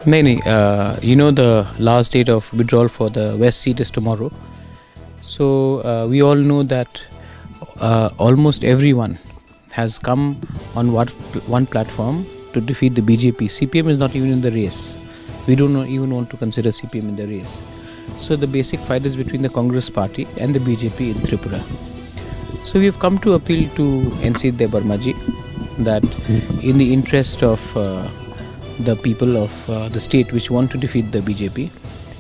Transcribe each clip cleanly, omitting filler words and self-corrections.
नहीं, you know the last date of withdrawal for the West seat is tomorrow. So we all know that almost everyone has come on one platform to defeat the BJP. CPM is not even in the race. We don't even want to consider CPM in the race. So the basic fight is between the Congress party and the BJP in Tripura. So we have come to appeal to NC Debarmaji that in the interest of the people of the state which want to defeat the BJP,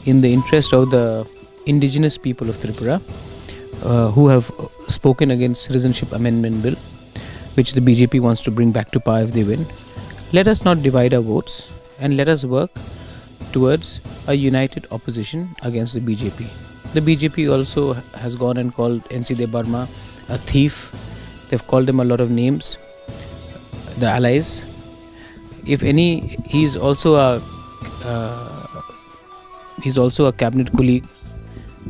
in the interest of the indigenous people of Tripura who have spoken against Citizenship Amendment Bill, which the BJP wants to bring back to power if they win, let us not divide our votes and let us work towards a united opposition against the BJP. The BJP also has gone and called NC Debarma a thief. They've called him a lot of names, the allies. If any, he's also a cabinet colleague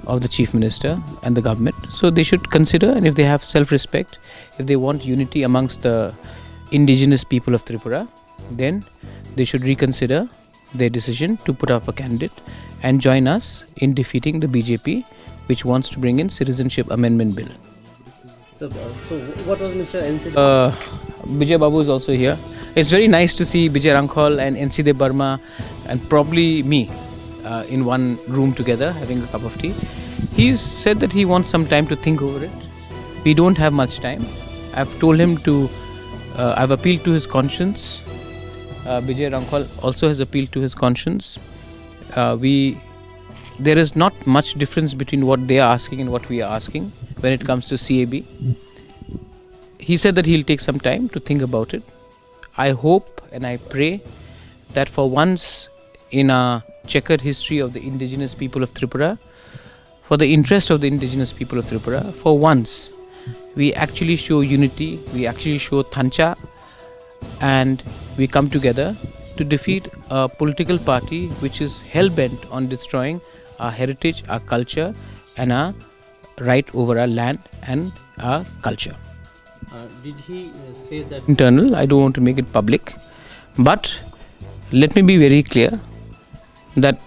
of the chief minister and the government. So they should consider, and if they have self-respect, if they want unity amongst the indigenous people of Tripura, then they should reconsider their decision to put up a candidate and join us in defeating the BJP, which wants to bring in Citizenship Amendment Bill. So what was Mr. NC? Bijay Babu is also here. It's very nice to see Bijay Rankhol and NC Debarma and probably me in one room together having a cup of tea. He's said that he wants some time to think over it. We don't have much time. I've told him to, I've appealed to his conscience. Bijay Rankhol also has appealed to his conscience. There is not much difference between what they are asking and what we are asking when it comes to CAB. He said that he'll take some time to think about it. I hope and I pray that for once in a checkered history of the indigenous people of Tripura, for the interest of the indigenous people of Tripura, for once we actually show unity, we actually show thancha, and we come together to defeat a political party which is hell-bent on destroying our heritage, our culture, and our right over our land and our culture. Did he say that? Internal, I don't want to make it public, but let me be very clear that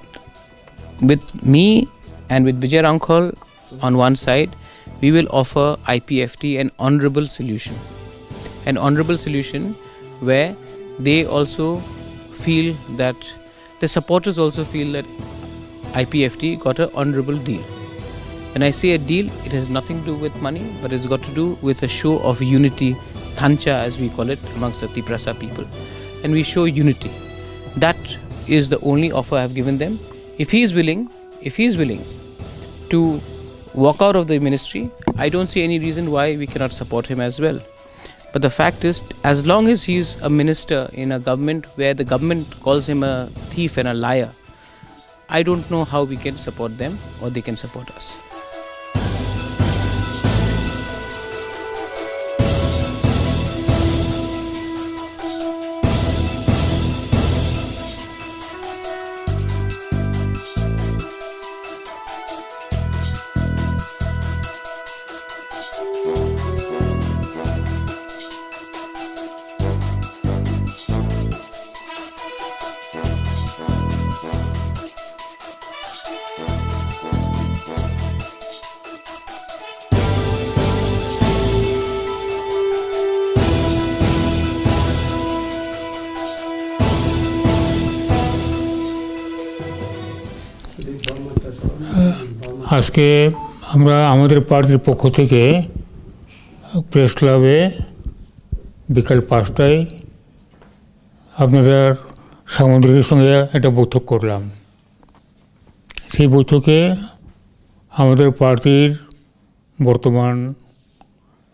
with me and with Bijay Rankhol on one side, we will offer IPFT an honorable solution. An honorable solution where they also feel that, the supporters also feel that IPFT got an honorable deal. When I say a deal, it has nothing to do with money, but it's got to do with a show of unity, thancha as we call it, amongst the Tiprasa people. And we show unity. That is the only offer I have given them. If he is willing to walk out of the ministry, I don't see any reason why we cannot support him as well. But the fact is, as long as he is a minister in a government where the government calls him a thief and a liar, I don't know how we can support them or they can support us. আজকে আমরা আমাদের পার্টির পক্ষ থেকে press ক্লাবে বিকাল 5টায় আপনাদের সাংবাদিকদের সঙ্গে একটা বৈঠক করলাম। সেই বৈঠকে আমাদের পার্টির বর্তমান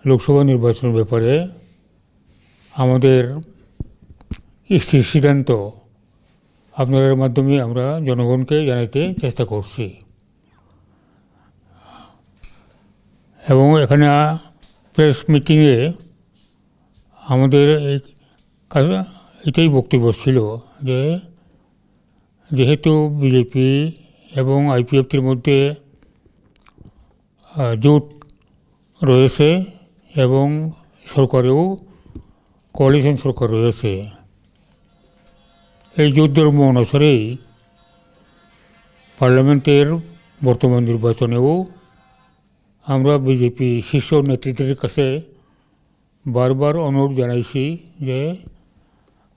লোকসভা নির্বাচনের ব্যাপারে আমাদের স্থির সিদ্ধান্ত আপনাদের মাধ্যমে আমরা জনগণকে জানাতে চেষ্টা করছি। এবং এখানে প্রেস মিটিংয়ে আমাদের এটাই বক্তব্য ছিল যে যেহেতু বিজেপি এবং আইপিএফটির মধ্যে জোট রয়েছে এবং সরকারেও কোয়ালিশন সরকার রয়েছে, এই জোটধর্ম অনুসারেই পার্লামেন্টের বর্তমান নির্বাচনেও আমরা বিজেপি শীর্ষ নেতৃত্বের কাছে বারবার অনুরোধ জানাইছি যে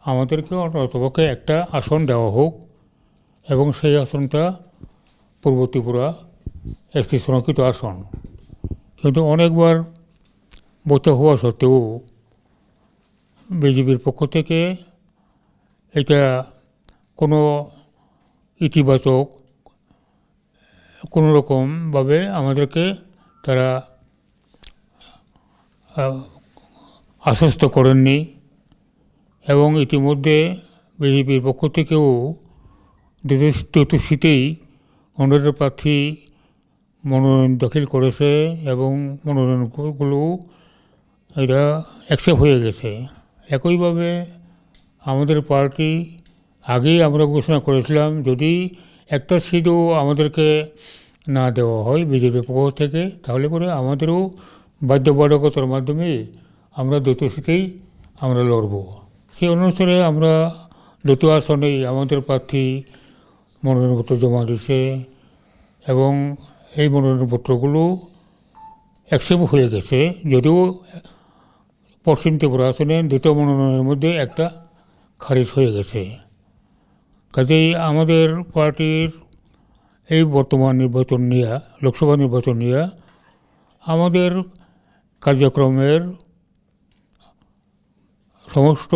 আমাদেরকে অন্ততপক্ষে একটা আসন দেওয়া হোক এবং সেই আসনটা পূর্ব ত্রিপুরা এসটি সংরক্ষিত আসন। কিন্তু অনেকবার বৈঠক হওয়া সত্ত্বেও বিজেপির পক্ষ থেকে এটা কোনো ইতিবাচক কোনো রকমভাবে আমাদেরকে তারা আশ্বস্ত করেননি এবং ইতিমধ্যে বিজেপির পক্ষ থেকেও দ্রুত শীতেই অনুরোধের প্রার্থী মনোনয়ন দাখিল করেছে এবং মনোনয়নগুলো এটা অ্যাকসেপ্ট হয়ে গেছে। একইভাবে আমাদের পার্টি আগেই আমরা ঘোষণা করেছিলাম যদি একটা সিটও আমাদেরকে না দেওয়া হয় বিজেপির পক্ষ থেকে তাহলে করে আমাদেরও বাধ্যবাধকতার মাধ্যমে আমরা দ্বৈত সিটেই আমরা লড়ব। সেই অনুসারে আমরা দ্বৈত আসনেই আমাদের প্রার্থী মনোনয়নপত্র জমা দিয়েছে এবং এই মনোনয়নপত্রগুলো অ্যাকসেপ্ট হয়ে গেছে, যদিও পশ্চিম ত্রিপুরা আসনে দুটো মনোনয়নের মধ্যে একটা খারিজ হয়ে গেছে। কাজেই আমাদের পার্টির এই বর্তমান নির্বাচন নিয়ে লোকসভা নির্বাচন নিয়ে আমাদের কার্যক্রমের সমস্ত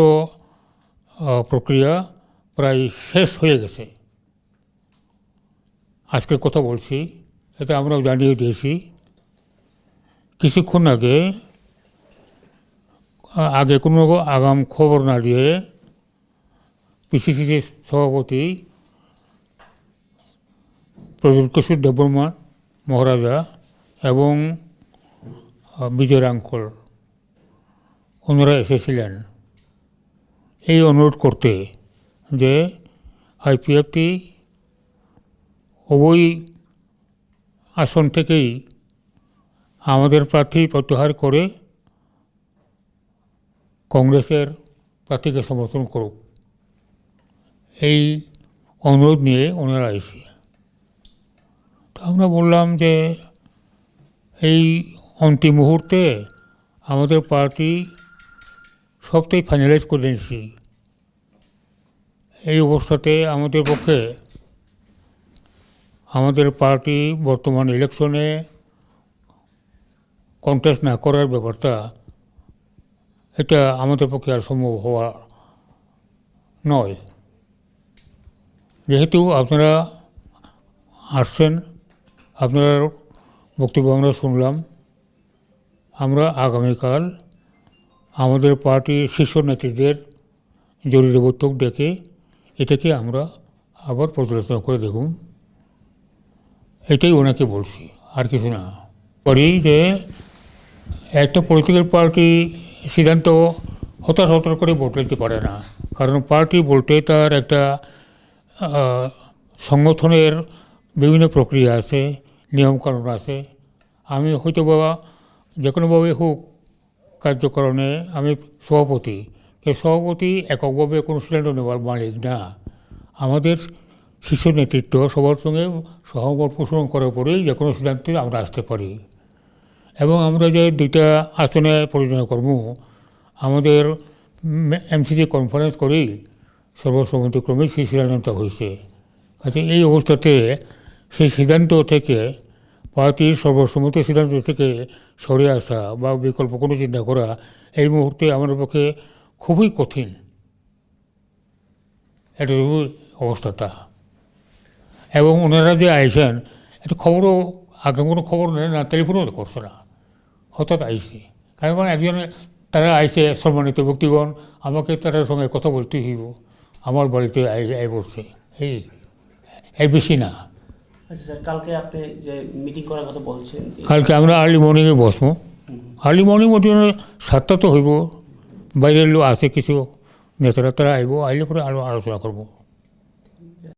প্রক্রিয়া প্রায় শেষ হয়ে গেছে। আজকের কথা বলছি, এটা আমরাও জানিয়ে দিয়েছি। কিছুক্ষণ আগে কোনো আগাম খবর না দিয়ে পিসিসির সভাপতি প্রদ্যুৎ কিশোর দেববর্মা মহারাজা এবং বিজয় রাঙ্কল ওনারা এসেছিলেন এই অনুরোধ করতে যে আইপিএফটি উভয় আসন থেকেই আমাদের প্রার্থী প্রত্যাহার করে কংগ্রেসের প্রার্থীকে সমর্থন করুক, এই অনুরোধ নিয়ে ওনারা এসে তো আমরা বললাম যে এই অন্তিম মুহূর্তে আমাদের পার্টি সবটাই ফাইনালাইজ করে নিয়েছি। এই অবস্থাতে আমাদের পক্ষে আমাদের পার্টি বর্তমান ইলেকশনে কন্টেস্ট না করার ব্যাপারটা এটা আমাদের পক্ষে আর সম্ভব হওয়া নয়। যেহেতু আপনারা আসছেন, আপনার বক্তব্য আমরা শুনলাম, আমরা আগামীকাল আমাদের পার্টির শীর্ষ নেতৃত্বের জরুরি বৈঠক ডেকে এটাকে আমরা আবার পর্যালোচনা করে দেখুন, এটাই ওনাকে বলছি, আর কিছু না। করি যে একটা পলিটিক্যাল পার্টি সিদ্ধান্ত হতাশ করে ভোট নিতে পারে না, কারণ পার্টি বলতে তার একটা সংগঠনের বিভিন্ন প্রক্রিয়া আছে, নিয়মকানুন আছে। আমি হয়তো বা যে কোনোভাবে হোক কার্যকরণে আমি সভাপতি, সভাপতি এককভাবে কোনো সিদ্ধান্ত নেওয়ার মালিক না। আমাদের শীর্ষ নেতৃত্ব সবার সঙ্গে সহমত পোষণ করার পরেই যে কোনো সিদ্ধান্তে আমরা আসতে পারি এবং আমরা যে দুইটা আসনে পরিচালনা করব আমাদের এমসিসি কনফারেন্স করেই সর্বসম্মতিক্রমে সেই সিদ্ধান্ত হয়েছে। কাজে এই অবস্থাতে সেই সিদ্ধান্ত থেকে পার্টির সর্বসম্মতি সিদ্ধান্ত থেকে সরে আসা বা বিকল্প কোনো চিন্তা করা এই মুহূর্তে আমাদের পক্ষে খুবই কঠিন একটা অবস্থাটা। এবং ওনারা যে আইসেন একটা খবরও আগে কোনো খবর নেয় না, টেলিফোনও করছে না, হঠাৎ আইসে। কারণ একজনে তারা আইসে সম্মানিত ব্যক্তিগণ, আমাকে তাদের সঙ্গে কথা বলতে হইব, আমার বাড়িতে আই বসছে, এই বেশি না। আচ্ছা স্যার, কালকে আপনি যে মিটিং করার কথা বলছেন, কালকে আমরা আর্লি মর্নিংয়ে বসবো। আর্লি মর্নিং মধ্যে 7টা তো হইব, বাইরের লোক আছে কিছু নেতারা, তারা আইব, আইলে পরে আরও আলোচনা করবো।